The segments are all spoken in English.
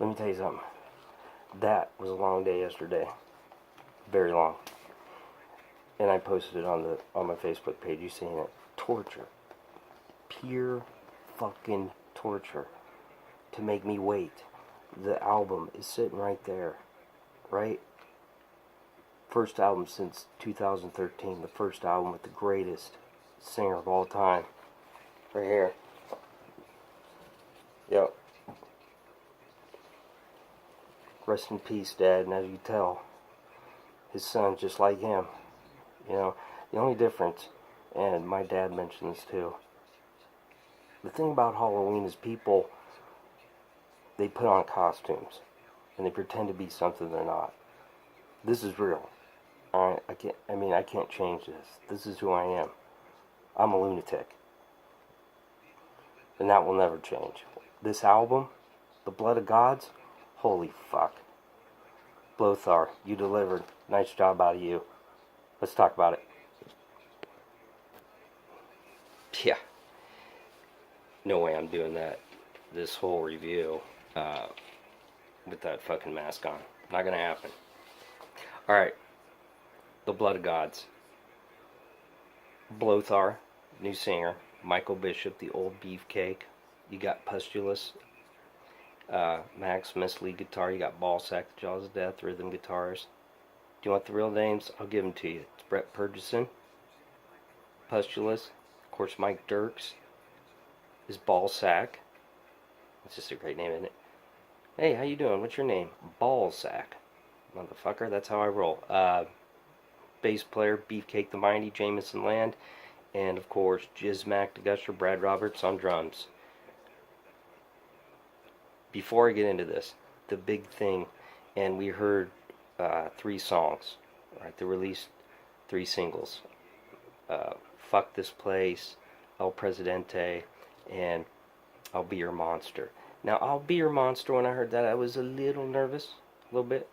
Let me tell you something. That was a long day yesterday. Very long. And I posted it on my Facebook page. You seen it? Torture. Pure fucking torture. To make me wait. The album is sitting right there. Right? First album since 2013. The first album with the greatest singer of all time. Right here. Yep. Rest in peace, Dad. And as you tell, his son's just like him. You know, the only difference, and my dad mentioned this too, the thing about Halloween is people, they put on costumes, and they pretend to be something they're not. This is real. Alright, I can't change this. This is who I am. I'm a lunatic. And that will never change. This album, The Blood of Gods, holy fuck. Blothar, you delivered. Nice job out of you. Let's talk about it. Yeah. No way I'm doing that. This whole review with that fucking mask on. Not gonna happen. Alright. The Blood of Gods. Blothar, new singer. Michael Bishop, the old beefcake. You got Pustulus, Maximus, lead guitar. You got Ballsack, the Jaws of Death, rhythm guitarist. Do you want the real names? I'll give them to you. It's Brett Purgeson, Pustulus, of course Mike Dirks is Ballsack. That's just a great name, isn't it? Hey, how you doing? What's your name? Ballsack. Motherfucker, that's how I roll. Bass player, Beefcake the Mighty, Jameson Land, and of course Jizmac the Gusher, Brad Roberts on drums. Before I get into this, the big thing, and we heard 3 songs, right? They released 3 singles. Fuck This Place, El Presidente, and I'll Be Your Monster. Now, I'll Be Your Monster, when I heard that, I was a little nervous, a little bit.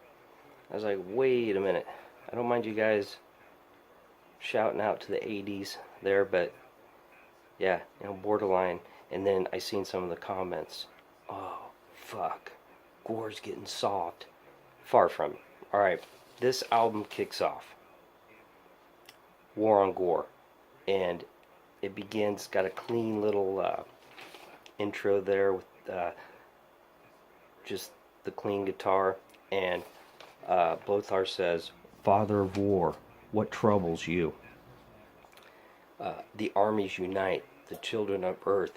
I was like, wait a minute. I don't mind you guys shouting out to the 80s there, but yeah, you know, borderline. And then I seen some of the comments. Oh, fuck. Gwar's getting soft. Far from it. Alright, this album kicks off. War on Gore. And it begins, got a clean little intro there with just the clean guitar. And Blothar says, Father of War, what troubles you? The armies unite, the children of earth,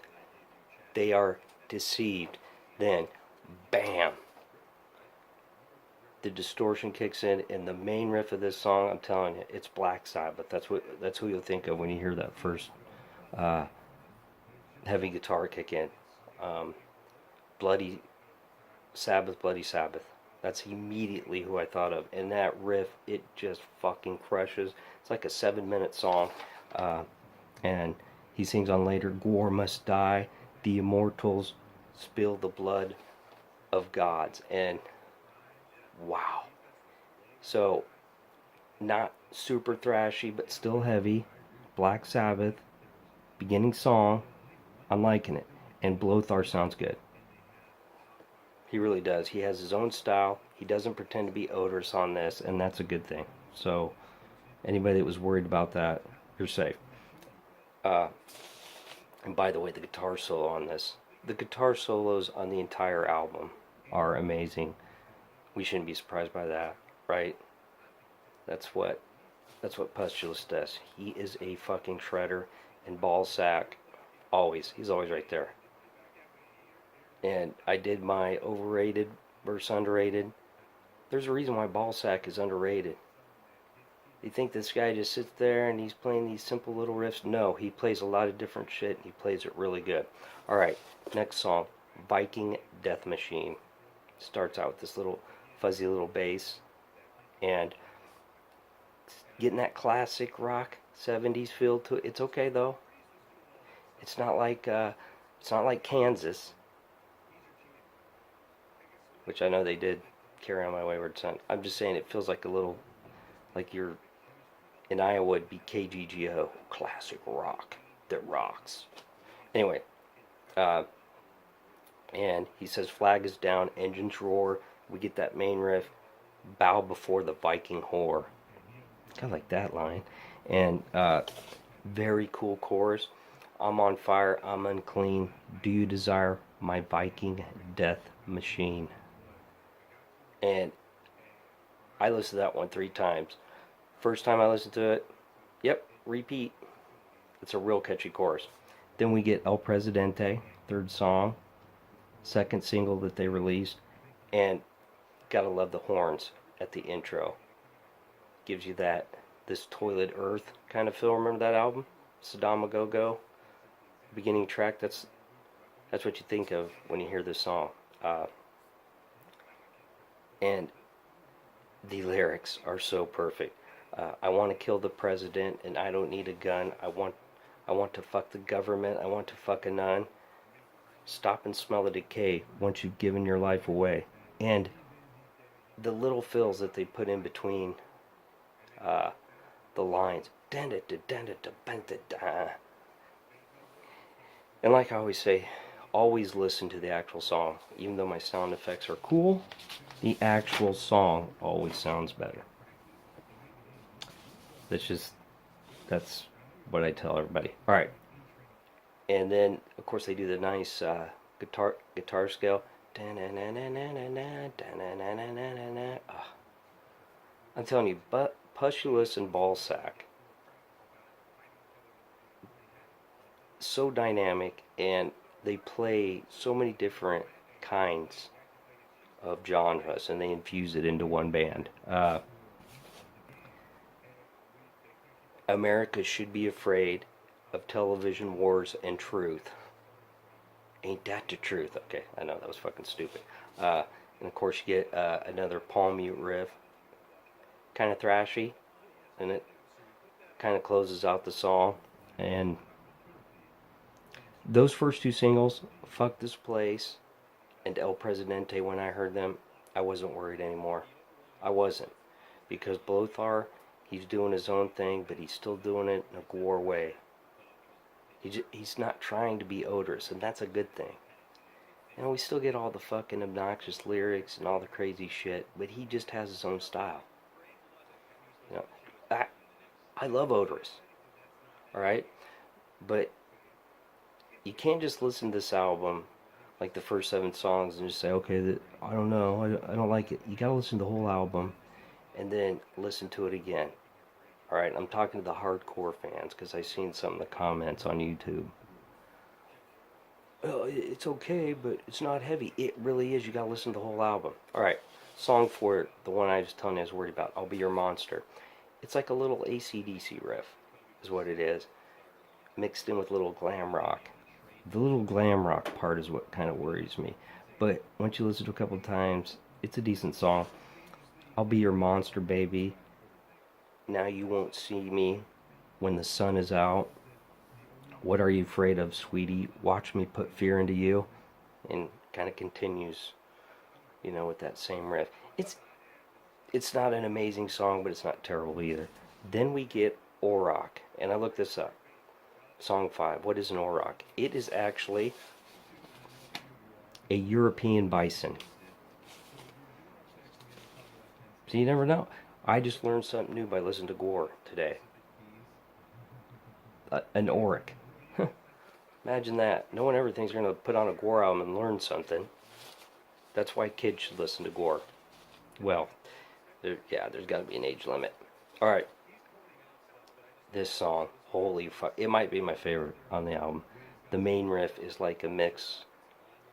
they are deceived. Then, bam! The distortion kicks in, and the main riff of this song, I'm telling you, it's Black Sabbath. That's who you'll think of when you hear that first heavy guitar kick in. Bloody Sabbath, Bloody Sabbath. That's immediately who I thought of. And that riff, it just fucking crushes. It's like a 7-minute song. And he sings on later, Gwar must die, the immortals spill the blood of gods. And wow. So, not super thrashy, but still heavy. Black Sabbath, beginning song. I'm liking it. And Blothar sounds good. He really does. He has his own style. He doesn't pretend to be Oderus on this, and that's a good thing. So, anybody that was worried about that, you're safe. And by the way, the guitar solo on this, the guitar solos on the entire album are amazing. We shouldn't be surprised by that, right? That's what Pustulus does. He is a fucking shredder, and Ballsack, he's always right there. And I did my overrated versus underrated. There's a reason why Ballsack is underrated. You think this guy just sits there and he's playing these simple little riffs? No, he plays a lot of different shit and he plays it really good. Alright, next song, Viking Death Machine. Starts out with this little fuzzy little bass and getting that classic rock 70s feel to it. It's okay though. It's not like Kansas, which I know they did Carry On My Wayward Son. I'm just saying it feels like a little like you're in Iowa. Would be KGGO, classic rock that rocks. Anyway, And he says, flag is down, engines roar. We get that main riff, bow before the Viking whore. Kind of like that line. And very cool chorus. I'm on fire, I'm unclean. Do you desire my Viking death machine? And I listened to that one 3 times. First time I listened to it, yep, repeat. It's a real catchy chorus. Then we get El Presidente, third song, second single that they released. And gotta love the horns at the intro. Gives you this Toilet Earth kind of feel. Remember that album? Sodomy Go-Go? Beginning track, that's what you think of when you hear this song. And the lyrics are so perfect. I want to kill the president and I don't need a gun. I want to fuck the government. I want to fuck a nun. Stop and smell the decay once you've given your life away. And the little fills that they put in between the lines. And like I always say, always listen to the actual song. Even though my sound effects are cool, the actual song always sounds better. That's what I tell everybody. Alright. And then, of course, they do the nice guitar scale. I'm telling you, Pushulus and Ballsack, so dynamic, and they play so many different kinds of genres, and they infuse it into one band. America should be afraid of television wars and truth. Ain't that the truth? Okay, I know that was fucking stupid. And of course you get another palm mute riff, kind of thrashy, and it kind of closes out the song. And those first 2 singles, Fuck This Place and El Presidente, when I heard them, I wasn't worried anymore. I wasn't. Because Blothar, he's doing his own thing, but he's still doing it in a Gwar way. He's not trying to be Oderus, and that's a good thing. And we still get all the fucking obnoxious lyrics and all the crazy shit, but he just has his own style. You know, I love Oderus, alright? But you can't just listen to this album, like the first 7 songs, and just say, okay, I don't know, I don't like it. You gotta listen to the whole album, and then listen to it again. Alright, I'm talking to the hardcore fans, because I've seen some of the comments on YouTube. Oh, it's okay, but it's not heavy. It really is. You gotta listen to the whole album. Alright, song 4, the one I was telling you I was worried about, I'll Be Your Monster. It's like a little AC/DC riff, is what it is, mixed in with a little glam rock. The little glam rock part is what kind of worries me. But once you listen to it a couple times, it's a decent song. I'll be your monster, baby. Now you won't see me when the sun is out. What are you afraid of, sweetie? Watch me put fear into you. And kind of continues, with that same riff. It's not an amazing song, but it's not terrible either. Then we get Auroch, and I looked this up. Song 5. What is an Auroch? It is actually a European bison. So you never know. I just learned something new by listening to Gwar today. An Auroch. Imagine that. No one ever thinks they're going to put on a Gwar album and learn something. That's why kids should listen to Gwar. Well, there's got to be an age limit. Alright. This song, holy fuck. It might be my favorite on the album. The main riff is like a mix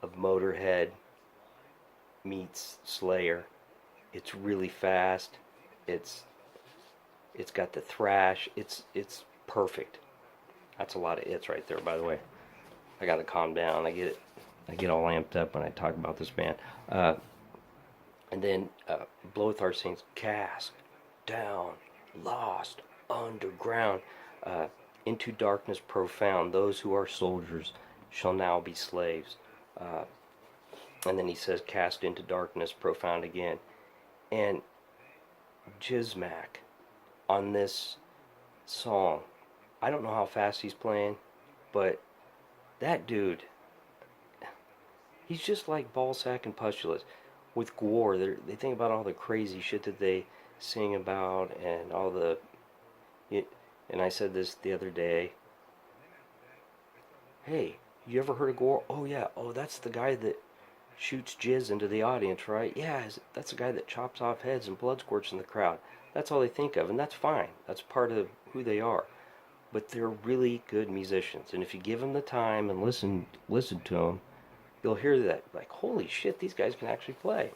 of Motorhead meets Slayer. It's really fast. It's got the thrash. It's perfect. That's a lot of it's right there, by the way. I gotta calm down. I get all amped up when I talk about this band. And then Blothar sings, cast down, lost, underground, into darkness profound. Those who are soldiers shall now be slaves. And then he says, cast into darkness profound again. And Jizmac on this song, I don't know how fast he's playing, but that dude, He's just like Ballsack and Pustulus. With Gwar, they think about all the crazy shit that they sing about and all the. And I said this the other day. Hey, you ever heard of Gwar? Oh yeah. Oh, that's the guy that shoots jizz into the audience, right? Yeah, that's the guy that chops off heads and blood squirts in the crowd. That's all they think of, and that's fine. That's part of who they are. But they're really good musicians, and if you give them the time and listen to them, you'll hear that like, holy shit, these guys can actually play.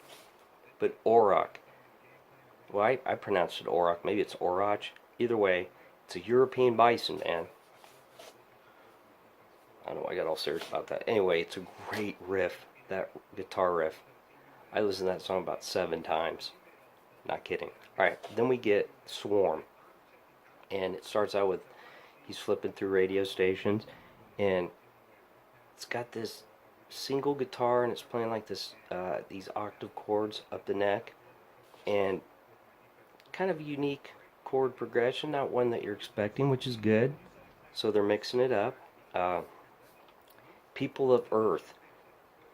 But Auroch, well, I pronounced it Auroch. Maybe it's Oroch. Either way, it's a European bison, man. I don't know why I got all serious about that. Anyway, it's a great riff, that guitar riff. I listened to that song about 7 times. Not kidding. Alright, then we get Swarm. And it starts out with he's flipping through radio stations, and it's got this single guitar, and it's playing like this these octave chords up the neck, and kind of unique chord progression, not one that you're expecting, which is good. So they're mixing it up. People of Earth,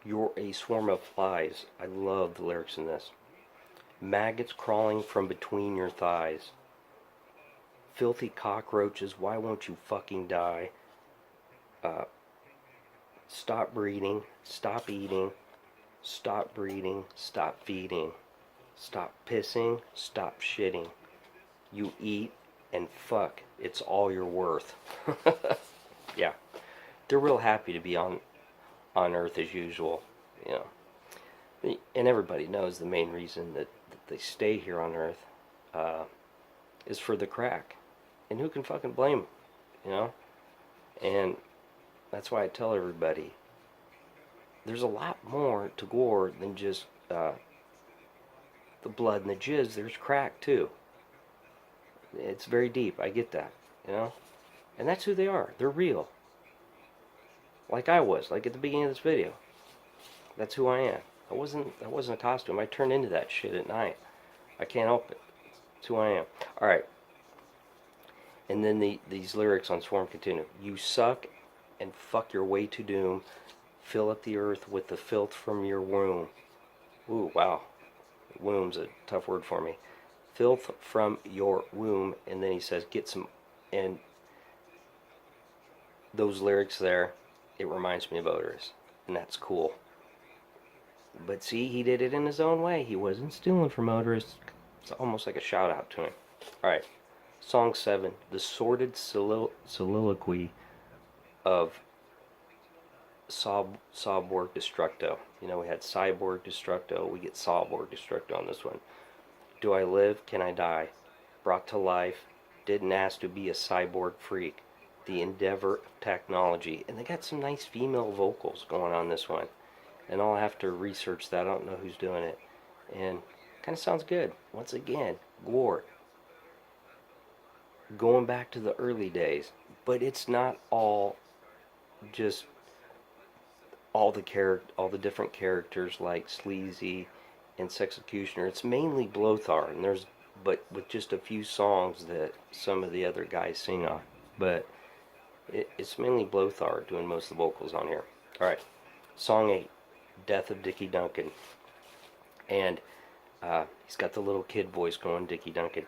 you're a swarm of flies. I love the lyrics in this. Maggots crawling from between your thighs. Filthy cockroaches, why won't you fucking die? Stop breeding, stop eating, stop breeding, stop feeding. Stop pissing, stop shitting. You eat and fuck, it's all you're worth. Yeah. They're real happy to be on Earth as usual, you know. And everybody knows the main reason that they stay here on Earth is for the crack. And who can fucking blame them, you know? And that's why I tell everybody, there's a lot more to Gore than just the blood and the jizz. There's crack too. It's very deep. I get that, you know? And that's who they are. They're real. Like I was, like at the beginning of this video. That's who I am. That wasn't a costume. I turned into that shit at night. I can't help it. That's who I am. Alright. And then these lyrics on Swarm continue. You suck and fuck your way to doom. Fill up the earth with the filth from your womb. Ooh, wow. Womb's a tough word for me. Filth from your womb. And then he says, get some. And those lyrics there, it reminds me of Oderus. And that's cool. But see, he did it in his own way. He wasn't stealing from Oderus. It's almost like a shout out to him. Alright. Song 7. The sordid soliloquy of Cyborg Destructo. You know, we had Cyborg Destructo. We get Cyborg Destructo on this one. Do I live? Can I die? Brought to life. Didn't ask to be a cyborg freak. The endeavor of technology. And they got some nice female vocals going on this one. And I'll have to research that. I don't know who's doing it. And kind of sounds good. Once again, Gwar. Going back to the early days. But it's not all just all the different characters like Sleazy and Sexecutioner. It's mainly Blothar, and but with just a few songs that some of the other guys sing on. But it's mainly Blothar doing most of the vocals on here. Alright, Song 8, Death of Dickie Duncan. And he's got the little kid voice going, Dickie Duncan.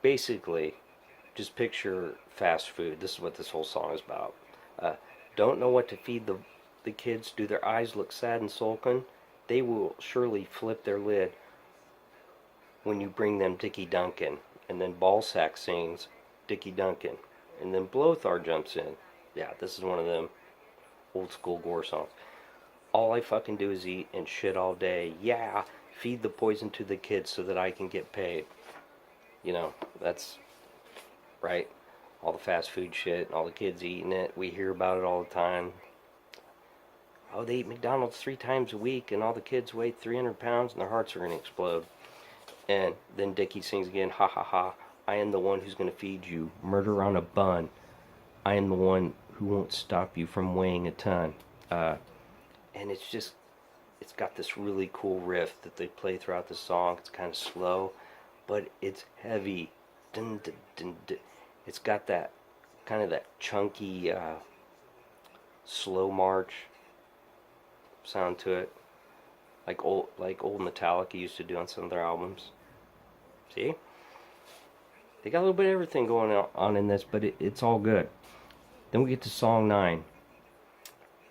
Basically, just picture fast food. This is what this whole song is about. Don't know what to feed the kids. Do their eyes look sad and sullen? They will surely flip their lid when you bring them Dickie Duncan. And then Ballsack sings Dickie Duncan. And then Blothar jumps in. Yeah, this is one of them old school Gore songs. All I fucking do is eat and shit all day. Yeah, feed the poison to the kids so that I can get paid. You know, that's right. All the fast food shit, all the kids eating it. We hear about it all the time. Oh, they eat McDonald's 3 times a week, and all the kids weigh 300 pounds, and their hearts are going to explode. And then Dickie sings again, ha ha ha, I am the one who's going to feed you. Murder on a bun. I am the one who won't stop you from weighing a ton. And it's got this really cool riff that they play throughout the song. It's kind of slow, but it's heavy. Dun, dun, dun, dun. It's got that kind of that chunky slow march sound to it, like old Metallica used to do on some of their albums. See, they got a little bit of everything going on in this, but it's all good. Then we get to song 9,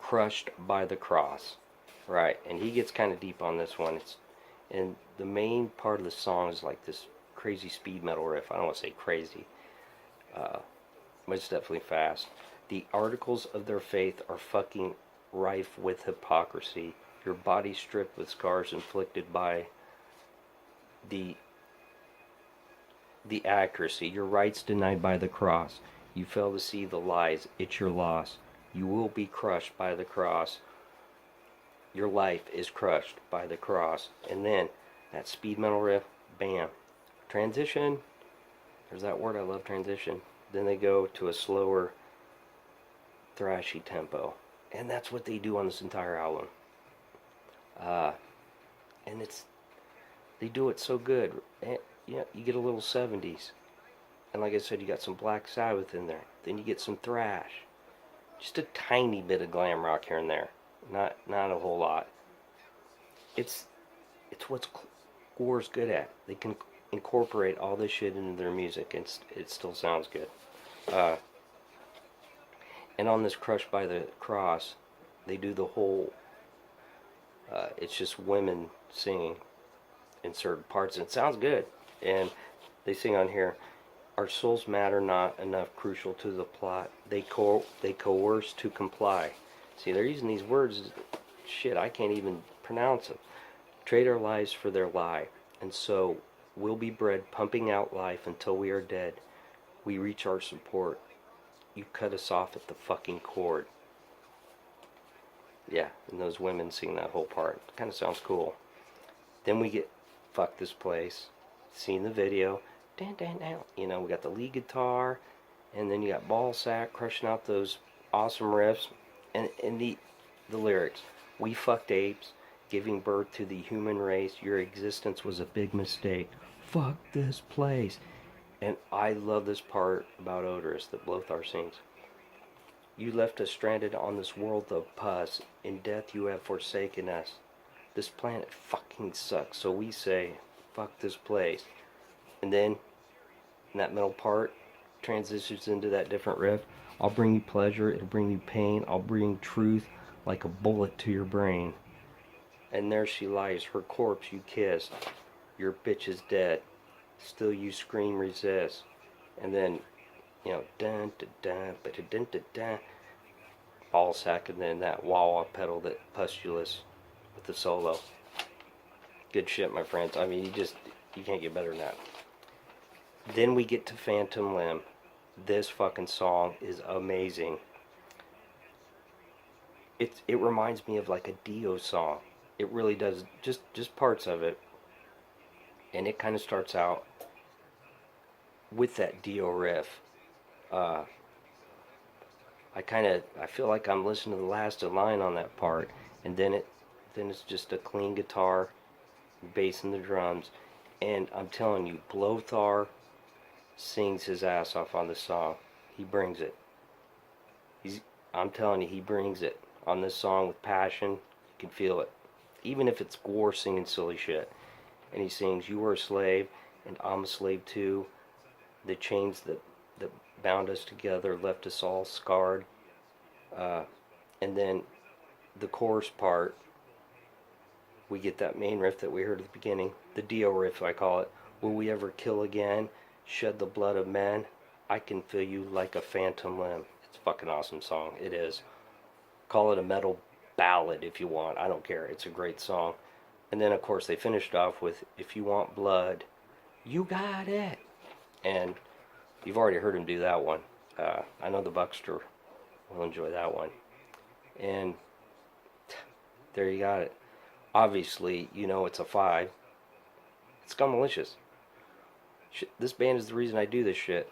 "Crushed by the Cross," right? And he gets kind of deep on this one. And the main part of the song is like this crazy speed metal riff. I don't want to say crazy, but it's definitely fast. "The articles of their faith are fucking rife with hypocrisy. Your body stripped with scars inflicted by the accuracy. Your rights denied by the cross. You fail to see the lies. It's your loss. You will be crushed by the cross. Your life is crushed by the cross." And then that speed metal riff, bam, transition. There's that word I love, transition. Then they go to a slower, thrashy tempo, and that's what they do on this entire album. And they do it so good. And, you get a little 70s, and like I said, you got some Black Sabbath in there. Then you get some thrash, just a tiny bit of glam rock here and there. Not a whole lot. It's what Gwar's good at. They can incorporate all this shit into their music, and it still sounds good. And on this "Crushed by the Cross," they do the whole. It's just women singing in certain parts, and it sounds good. And they sing on here, "Our souls matter not enough, crucial to the plot. They coerce to comply." See, they're using these words, shit, I can't even pronounce them. "Trade our lives for their lie, and so we'll be bred, pumping out life until we are dead. We reach our support. You cut us off at the fucking cord." Yeah, and those women sing that whole part. Kind of sounds cool. Then we get "Fuck This Place." Seen the video. Dan, dan, dan. We got the lead guitar, and then you got Ballsack crushing out those awesome riffs. And the lyrics, "We fucked apes, giving birth to the human race. Your existence was a big mistake. Fuck this place." And I love this part about Oderus that Lothar sings. "You left us stranded on this world of pus. In death you have forsaken us. This planet fucking sucks, so we say, fuck this place." And then, in that middle part, transitions into that different riff. "I'll bring you pleasure, it'll bring you pain. I'll bring truth like a bullet to your brain. And there she lies, her corpse you kissed. Your bitch is dead. Still you scream, resist." And then, dun dun dun, dun dun dun dun. Ballsack, and then that wah-wah pedal, that Pustulus with the solo. Good shit, my friends. I mean, you can't get better than that. Then we get to "Phantom Limb." This fucking song is amazing. It reminds me of like a Dio song. It really does. Just parts of it. And it kind of starts out with that Dio riff. I feel like I'm listening to the last line on that part, and then it's just a clean guitar, bass, and the drums. And I'm telling you, Lothar sings his ass off on this song. He brings it. I'm telling you, he brings it on this song with passion. You can feel it, even if it's Gwar singing silly shit. And he sings, "You were a slave, and I'm a slave too. The chains that bound us together left us all scarred." And then the chorus part, we get that main riff that we heard at the beginning, the Dio riff, I call it. "Will we ever kill again? Shed the blood of men? I can feel you like a phantom limb." It's a fucking awesome song. It is. Call it a metal ballad if you want. I don't care. It's a great song. And then, of course, they finished off with, "If you want blood, you got it." And you've already heard him do that one. I know the Buckster will enjoy that one. And there you got it. Obviously, it's a 5. It's Scummalicious. This band is the reason I do this shit.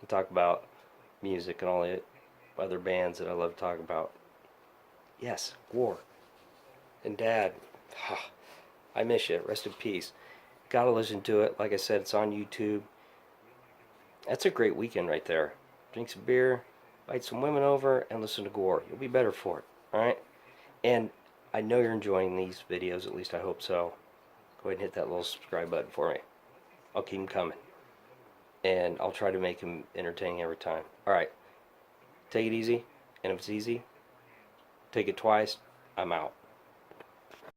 I talk about music and all the other bands that I love to talk about. Yes, Gwar. And Dad. I miss you. Rest in peace. Gotta listen to it. Like I said, it's on YouTube. That's a great weekend right there. Drink some beer, invite some women over, and listen to Gwar. You'll be better for it. Alright? And I know you're enjoying these videos, at least I hope so. Go ahead and hit that little subscribe button for me. I'll keep them coming. And I'll try to make them entertaining every time. Alright, take it easy, and if it's easy, take it twice, I'm out.